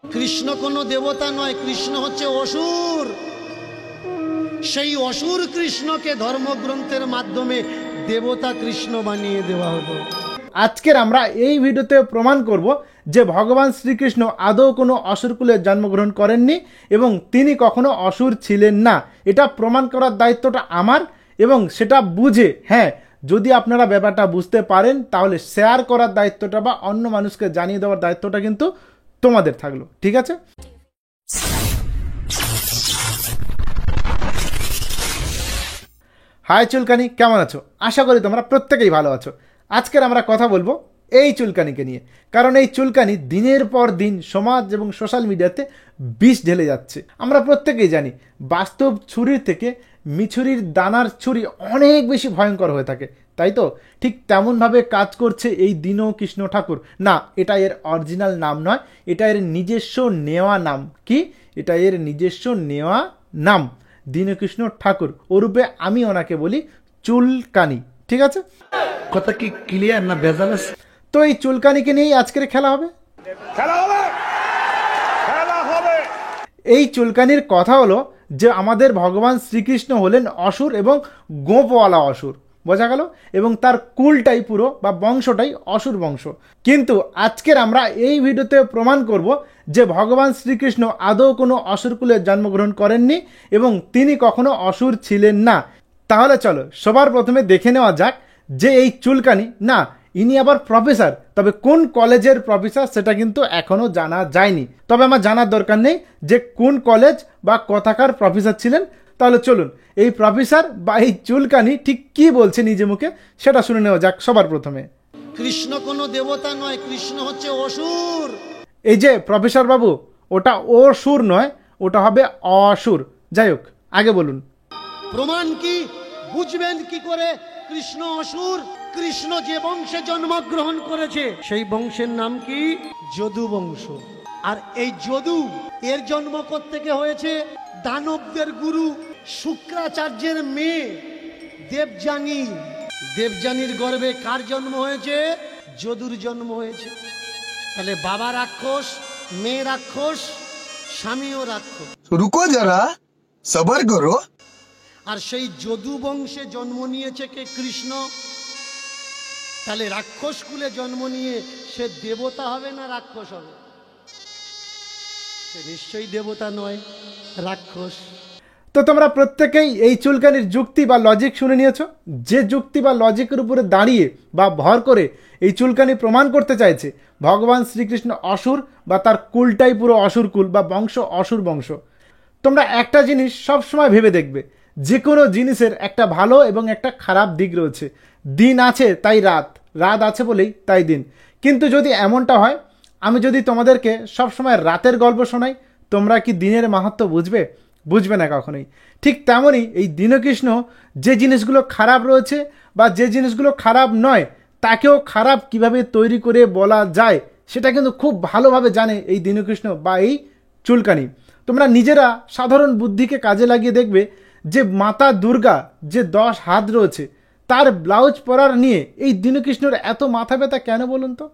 কৃষ্ণ কোনো দেবতা নয়, কৃষ্ণ হচ্ছে অসুর। সেই অসুর কৃষ্ণকে ধর্মগ্রন্থের মাধ্যমে দেবতা কৃষ্ণ বানিয়ে দেওয়া হলো। আজকের আমরা এই ভিডিওতে প্রমাণ করব যে ভগবান শ্রীকৃষ্ণ আদৌ কোনো অসুরকুলে জন্মগ্রহণ করেননি এবং তিনি কখনো অসুর ছিলেন না। এটা প্রমাণ করার দায়িত্বটা আমার, এবং সেটা বুঝে, হ্যাঁ, যদি আপনারা ব্যাপারটা বুঝতে পারেন তাহলে শেয়ার করার দায়িত্বটা বা অন্য মানুষকে জানিয়ে দেওয়ার দায়িত্বটা কিন্তু তোমাদের থাকলো। ঠিক আছে? হাই চুলকানি, কেমন আছো? আশা করি তোমরা প্রত্যেকেই ভালো আছো। আজকের আমরা কথা বলবো এই চুলকানিকে নিয়ে, কারণ এই চুলকানি দিনের পর দিন সমাজ এবং সোশ্যাল মিডিয়াতে বিষ ঢেলে যাচ্ছে। আমরা প্রত্যেকেই জানি বাস্তব ছুরির থেকে মিছুরির দানার ছুরি অনেক বেশি ভয়ঙ্কর হয়ে থাকে, তাই তো? ঠিক তেমনভাবে কাজ করছে এই দীনকৃষ্ণ ঠাকুর। না, এটা এর অরিজিনাল নাম নয়, এটা এর নিজস্ব নেওয়া নাম। কি? এটা এর নিজস্ব নেওয়া নাম, দীনকৃষ্ণ ঠাকুর। ওরূপে আমি ওনাকে বলি চুলকানি। ঠিক আছে? কথা কি ক্লিয়ার না ভেজাল আছে? তো এই চুলকানিকে নিয়েই আজকের খেলা হবে। এই চুলকানির কথা হলো যে আমাদের ভগবান শ্রীকৃষ্ণ হলেন অসুর এবং গোপওয়ালা অসুর, বোঝা গেল? এবং তার কুলটাই পুরো বা বংশটাই অসুর বংশ। কিন্তু আজকের আমরা এই ভিডিওতে প্রমাণ করব যে ভগবান শ্রীকৃষ্ণ আদৌ কোনো অসুরকুলে জন্মগ্রহণ করেননি এবং তিনি কখনো অসুর ছিলেন না। তাহলে চলো সবার প্রথমে দেখে নেওয়া যাক যে এই চুলকানি, না, ইনি আবার প্রফেসর, তবে কোন কলেজের প্রফেসর সেটা কিন্তু এখনো জানা যায়নি। তবে আমার জানার দরকার নেই যে কোন কলেজ বা কোথাকার প্রফেসর ছিলেন। তাহলে চলুন এই প্রফেসর বা এই চুলকানি ঠিক কি বলছে নিজে মুখে সেটা শুনে নেওয়া যাক সবার প্রথমে। কৃষ্ণ কোনো দেবতা নয়, কৃষ্ণ হচ্ছে অসুর। এই যে প্রফেসর বাবু, ওটা অসুর নয়, ওটা হবে অসুর। যাই হোক, আগে বলুন। প্রমাণ কি? বুঝবেন কি করে কৃষ্ণ অসুর? কৃষ্ণ যে বংশে জন্মগ্রহণ করেছে সেই বংশের নাম কি? যদু বংশ। আর এই যদু এর জন্ম কোত্থেকে হয়েছে? দানবদের গুরু শুক্রাচার্যের মেয়ে দেবযানী। দেবযানীর গর্ভে কার জন্ম হয়েছে? যদুর জন্ম হয়েছে। তাহলে বাবা রাক্ষস, মেয়ে রাক্ষস, স্বামীও রাক্ষস। रुको जरा सबर करो। আর সেই যদু বংশে জন্ম নিয়েছে কে? কৃষ্ণ। তাহলে রাক্ষস কুলে জন্ম নিয়ে সে দেবতা হবে না রাক্ষস হবে? সে নিশ্চয়ই দেবতা নয়, রাক্ষস। তো তোমরা প্রত্যেকেই এই চুলকানির যুক্তি বা লজিক শুনে নিয়েছো। যে যুক্তি বা লজিকের উপরে দাঁড়িয়ে বা ভর করে এই চুলকানি প্রমাণ করতে চাইছে ভগবান শ্রীকৃষ্ণ অসুর বা তার কুলটাই পুরো অসুর কুল বা বংশ অসুর বংশ। তোমরা একটা জিনিস সবসময় ভেবে দেখবে, যে কোনো জিনিসের একটা ভালো এবং একটা খারাপ দিক রয়েছে। দিন আছে তাই রাত, রাত আছে বলেই তাই দিন। কিন্তু যদি এমনটা হয়, আমি যদি তোমাদেরকে সবসময় রাতের গল্প শোনাই, তোমরা কি দিনের মাহাত্ম্য বুঝবে? বুঝবে না কখনোই। ঠিক তেমনই এই দীনকৃষ্ণ যে জিনিসগুলো খারাপ রয়েছে বা যে জিনিসগুলো খারাপ নয় তাকেও খারাপ কিভাবে তৈরি করে বলা যায় সেটা কিন্তু খুব ভালোভাবে জানে এই দীনকৃষ্ণ বা এই চুলকানি। তোমরা নিজেরা সাধারণ বুদ্ধিকে কাজে লাগিয়ে দেখবে যে মাতা দুর্গা যে 10 হাত রয়েছে তার ব্লাউজ পরার নিয়ে এই দীনকৃষ্ণর এত মাথা ব্যথা কেন বলুন তো?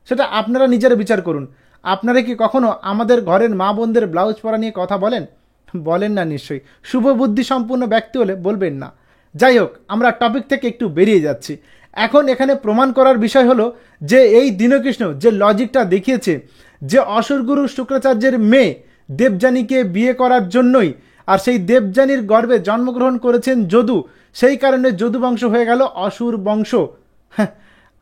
সেটা আপনারা নিজেরা বিচার করুন। আপনারা কি কখনো আমাদের ঘরের মা বোনদের ব্লাউজ পরা নিয়ে কথা বলেন? বলেন না নিশ্চয়ই। শুভ বুদ্ধি সম্পূর্ণ ব্যক্তি হলে বলবেন না। যাই হোক, আমরা টপিক থেকে একটু বেরিয়ে যাচ্ছি। এখন এখানে প্রমাণ করার বিষয় হলো যে এই দীনকৃষ্ণ যে লজিকটা দেখিয়েছে যে অসুরগুরু শুক্রাচার্যের মেয়ে দেবযানীকে বিয়ে করার জন্যই, আর সেই দেবযানীর গর্ভে জন্মগ্রহণ করেছেন যদু, সেই কারণে যদু বংশ হয়ে গেল অসুর বংশ। হ্যাঁ,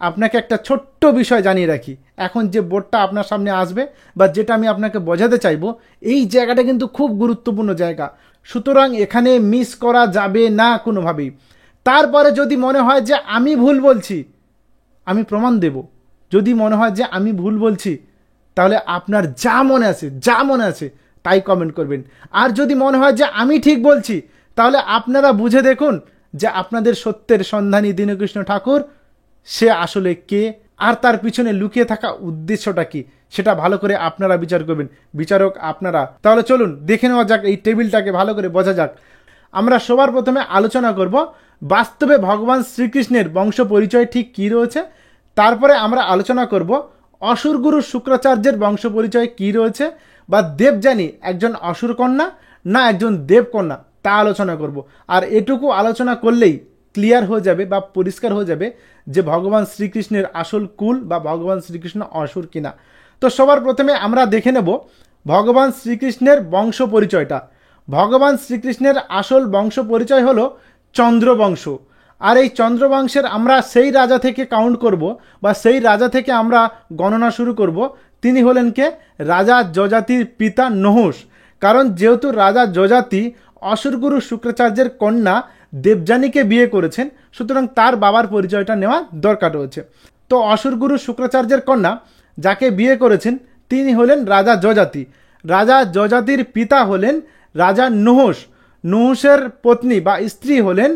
আপনাকে একটা ছোট্ট বিষয় জানিয়ে রাখি। এখন যে বোর্ডটা আপনার সামনে আসবে বা যেটা আমি আপনাকে বোঝাতে চাইবো, এই জায়গাটা কিন্তু খুব গুরুত্বপূর্ণ জায়গা, সুতরাং এখানে মিস করা যাবে না কোনোভাবেই। তারপরে যদি মনে হয় যে আমি ভুল বলছি, আমি প্রমাণ দেব। যদি মনে হয় যে আমি ভুল বলছি, তাহলে আপনার যা মনে আছে তাই কমেন্ট করবেন। আর যদি মনে হয় যে আমি ঠিক বলছি, তাহলে আপনারা বুঝে দেখুন যে আপনাদের সত্যের সন্ধানী দীনকৃষ্ণ ঠাকুর সে আসলে কে, আর তার পিছনে লুকিয়ে থাকা উদ্দেশ্যটা কি, সেটা ভালো করে আপনারা বিচার করবেন। বিচারক আপনারা। তাহলে চলুন দেখে নেওয়া যাক, এই টেবিলটাকে ভালো করে বোঝা যাক। আমরা সবার প্রথমে আলোচনা করব বাস্তবে ভগবান শ্রীকৃষ্ণের বংশ পরিচয় ঠিক কী রয়েছে। তারপরে আমরা আলোচনা করব অসুর গুরু শুক্রাচার্যের বংশ পরিচয় কী রয়েছে, বা দেবযানী একজন অসুর কন্যা না একজন দেবকন্যা, তা আলোচনা করব। আর এটুকু আলোচনা করলেই ক্লিয়ার হয়ে যাবে বা পরিষ্কার হয়ে যাবে যে ভগবান শ্রীকৃষ্ণের আসল কুল বা ভগবান শ্রীকৃষ্ণ অসুর কিনা। তো সবার প্রথমে আমরা দেখে নেব ভগবান শ্রীকৃষ্ণের বংশ পরিচয়টা। ভগবান শ্রীকৃষ্ণের আসল বংশ পরিচয় হলো চন্দ্রবংশ। আর এই চন্দ্রবংশের আমরা সেই রাজা থেকে কাউন্ট করব বা সেই রাজা থেকে আমরা গণনা শুরু করব। তিনি হলেন কে? রাজা যজাতির পিতা নহুষ। কারণ যেহেতু রাজা যজাতি অসুরগুরু শুক্রাচার্যের কন্যা দেবযানীকে বিয়ে করেছেন, সুতরাং তার বাবার পরিচয়টা নেওয়া দরকার রয়েছে। তো অসুরগুরু শুক্রাচার্যের কন্যা যাকে বিয়ে করেছেন তিনি হলেন রাজা যজাতি। রাজা যজাতির পিতা হলেন রাজা নহুষ। নহুষের পত্নী বা স্ত্রী হলেন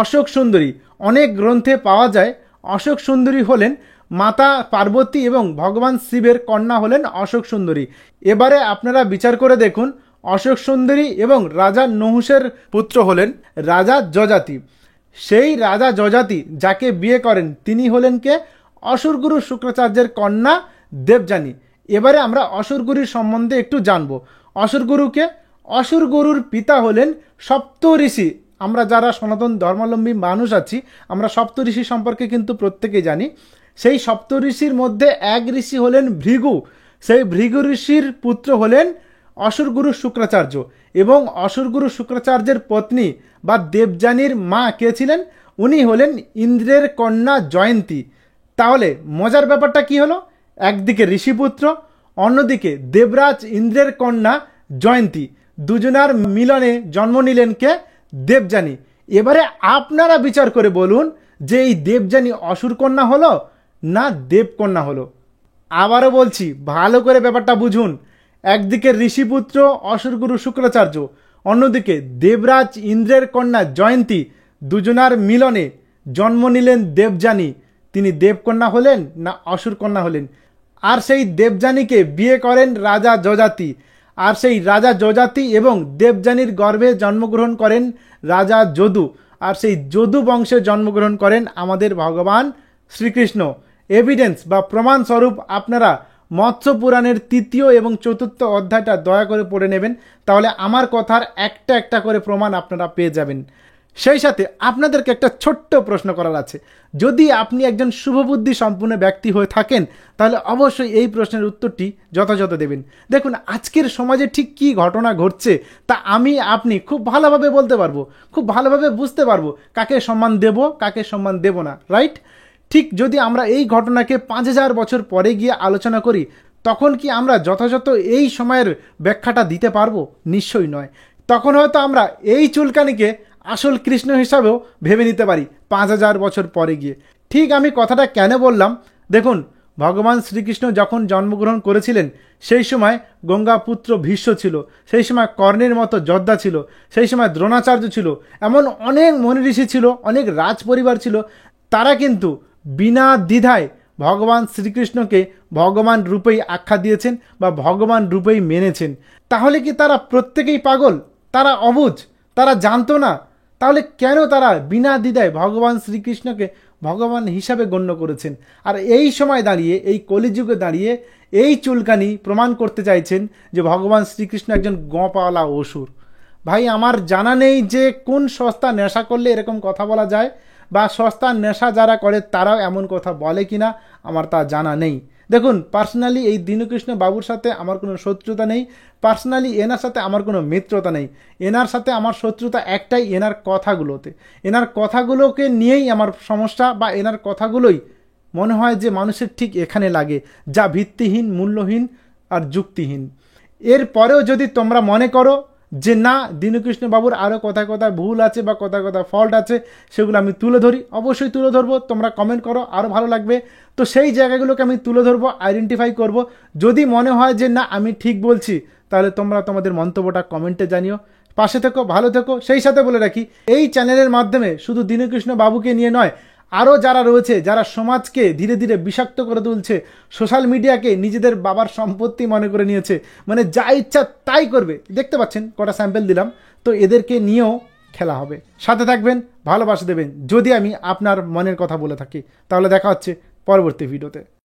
অশোক সুন্দরী। অনেক গ্রন্থে পাওয়া যায় অশোক সুন্দরী হলেন মাতা পার্বতী এবং ভগবান শিবের কন্যা হলেন অশোক সুন্দরী। এবারে আপনারা বিচার করে দেখুন, অশোক সুন্দরী এবং রাজা নহুষের পুত্র হলেন রাজা যজাতি। সেই রাজা যজাতি যাকে বিয়ে করেন তিনি হলেন কে? অসুরগুরু শুক্রাচার্যের কন্যা দেবযানী। এবারে আমরা অসুরগুরুর সম্বন্ধে একটু জানব। অসুরগুরুকে? অসুরগুরুর পিতা হলেন সপ্তঋষি। আমরা যারা সনাতন ধর্মাবলম্বী মানুষ আছি আমরা সপ্তঋষি সম্পর্কে কিন্তু প্রত্যেকেই জানি। সেই সপ্তঋষির মধ্যে এক ঋষি হলেন ভৃগু। সেই ভৃগু ঋষির পুত্র হলেন অসুরগুরু শুক্রাচার্য। এবং অসুরগুরু শুক্রাচার্যের পত্নী বা দেবযানীর মা কে ছিলেন? উনি হলেন ইন্দ্রের কন্যা জয়ন্তী। তাহলে মজার ব্যাপারটা কি হলো? একদিকে ঋষিপুত্র, অন্যদিকে দেবরাজ ইন্দ্রের কন্যা জয়ন্তী, দুজনার মিলনে জন্ম নিলেন কে? দেবযানী। এবারে আপনারা বিচার করে বলুন যে এই দেবযানী অসুর কন্যা হলো না দেবকন্যা হলো। আবারও বলছি, ভালো করে ব্যাপারটা বুঝুন। একদিকে ঋষিপুত্র অসুরগুরু শুক্রাচার্য, অন্যদিকে দেবরাজ ইন্দ্রের কন্যা জয়ন্তী, দুজনার মিলনে জন্ম নিলেন দেবযানী। তিনি দেবকন্যা হলেন না অসুর কন্যা হলেন? আর সেই দেবযানীকে বিয়ে করেন রাজা যজাতি। আর সেই রাজা যজাতি এবং দেবযানীর গর্ভে জন্মগ্রহণ করেন রাজা যদু। আর সেই যদু বংশে জন্মগ্রহণ করেন আমাদের ভগবান শ্রীকৃষ্ণ। এভিডেন্স বা প্রমাণস্বরূপ আপনারা মৎস্য পুরাণের ৩য় এবং ৪র্থ অধ্যায়টা দয়া করে পড়ে নেবেন, তাহলে আমার কথার একটা একটা করে প্রমাণ আপনারা পেয়ে যাবেন। সেই সাথে আপনাদেরকে একটা ছোট্ট প্রশ্ন করার আছে। যদি আপনি একজন শুভবুদ্ধি সম্পন্ন ব্যক্তি হয়ে থাকেন তাহলে অবশ্যই এই প্রশ্নের উত্তরটি যথাযথ দেবেন। দেখুন, আজকের সমাজে ঠিক কী ঘটনা ঘটছে তা আপনি খুব ভালোভাবে বলতে পারবো, খুব ভালোভাবে বুঝতে পারবো কাকে সম্মান দেব কাকে সম্মান দেব না, রাইট? ঠিক যদি আমরা এই ঘটনাকে ৫,০০০ বছর পরে গিয়ে আলোচনা করি তখন কি আমরা যথাযথ এই সময়ের ব্যাখ্যাটা দিতে পারবো? নিশ্চয়ই নয়। তখন হয়তো আমরা এই চুলকানিকে আসল কৃষ্ণ হিসাবেও ভেবে নিতে পারি ৫,০০০ বছর পরে গিয়ে। ঠিক আমি কথাটা কেন বললাম দেখুন, ভগবান শ্রীকৃষ্ণ যখন জন্মগ্রহণ করেছিলেন সেই সময় গঙ্গাপুত্র ভীষ্ম ছিল, সেই সময় কর্ণের মতো যোদ্ধা ছিল, সেই সময় দ্রোণাচার্য ছিল, এমন অনেক মনি ঋষি ছিল, অনেক রাজ পরিবার ছিল। তারা কিন্তু বিনা দ্বিধায় ভগবান শ্রীকৃষ্ণকে ভগবান রূপেই আখ্যা দিয়েছেন বা ভগবান রূপেই মেনেছেন। তাহলে কি তারা প্রত্যেকেই পাগল? তারা অবুঝ? তারা জানতো না? তাহলে কেন তারা বিনা দ্বিধায় ভগবান শ্রীকৃষ্ণকে ভগবান হিসাবে গণ্য করেছেন? আর এই সময় দাঁড়িয়ে, এই কলিযুগে দাঁড়িয়ে এই চুলকানি প্রমাণ করতে চাইছেন যে ভগবান শ্রীকৃষ্ণ একজন গঁপাওয়ালা অসুর। ভাই, আমার জানা নেই যে কোন সস্তা নেশা করলে এরকম কথা বলা যায়, বা সস্তা নেশা যারা করে তারাও এমন কথা বলে কিনা আমার তা জানা নেই। দেখুন, পার্সোনালি এই দীনকৃষ্ণ বাবুর সাথে আমার কোনো শত্রুতা নেই, পার্সোনালি এনার সাথে আমার কোনো মিত্রতা নেই। এনার সাথে আমার শত্রুতা একটাই, এনার কথাগুলোতে। এনার কথাগুলোকে নিয়েই আমার সমস্যা, বা এনার কথাগুলোই মনে হয় যে মানুষের ঠিক এখানে লাগে, যা ভিত্তিহীন, মূল্যহীন আর যুক্তিহীন। এরপরেও যদি তোমরা মনে করো যে না, দীনকৃষ্ণ বাবুর আরও কথায় কথায় ভুল আছে বা কথায় কথায় ফল্ট আছে, সেগুলো আমি তুলে ধরি, অবশ্যই তুলে ধরবো। তোমরা কমেন্ট করো, আরও ভালো লাগবে। তো সেই জায়গাগুলোকে আমি তুলে ধরবো, আইডেন্টিফাই করব। যদি মনে হয় যে না আমি ঠিক বলছি তাহলে তোমরা তোমাদের মন্তব্যটা কমেন্টে জানিও। পাশে থেকো, ভালো থেকো। সেই সাথে বলে রাখি, এই চ্যানেলের মাধ্যমে শুধু দীনকৃষ্ণ বাবুকে নিয়ে নয়, আরও যারা রয়েছে, যারা সমাজকে ধীরে ধীরে বিষাক্ত করে তুলছে, সোশ্যাল মিডিয়াকে নিজেদের বাবার সম্পত্তি মনে করে নিয়েছে, মানে যা ইচ্ছা তাই করবে, দেখতে পাচ্ছেন কটা স্যাম্পল দিলাম। তো এদেরকে নিয়েও খেলা হবে। সাথে থাকবেন, ভালোবাসা দেবেন। যদি আমি আপনার মনের কথা বলে থাকি তাহলে দেখা হচ্ছে পরবর্তী ভিডিওতে।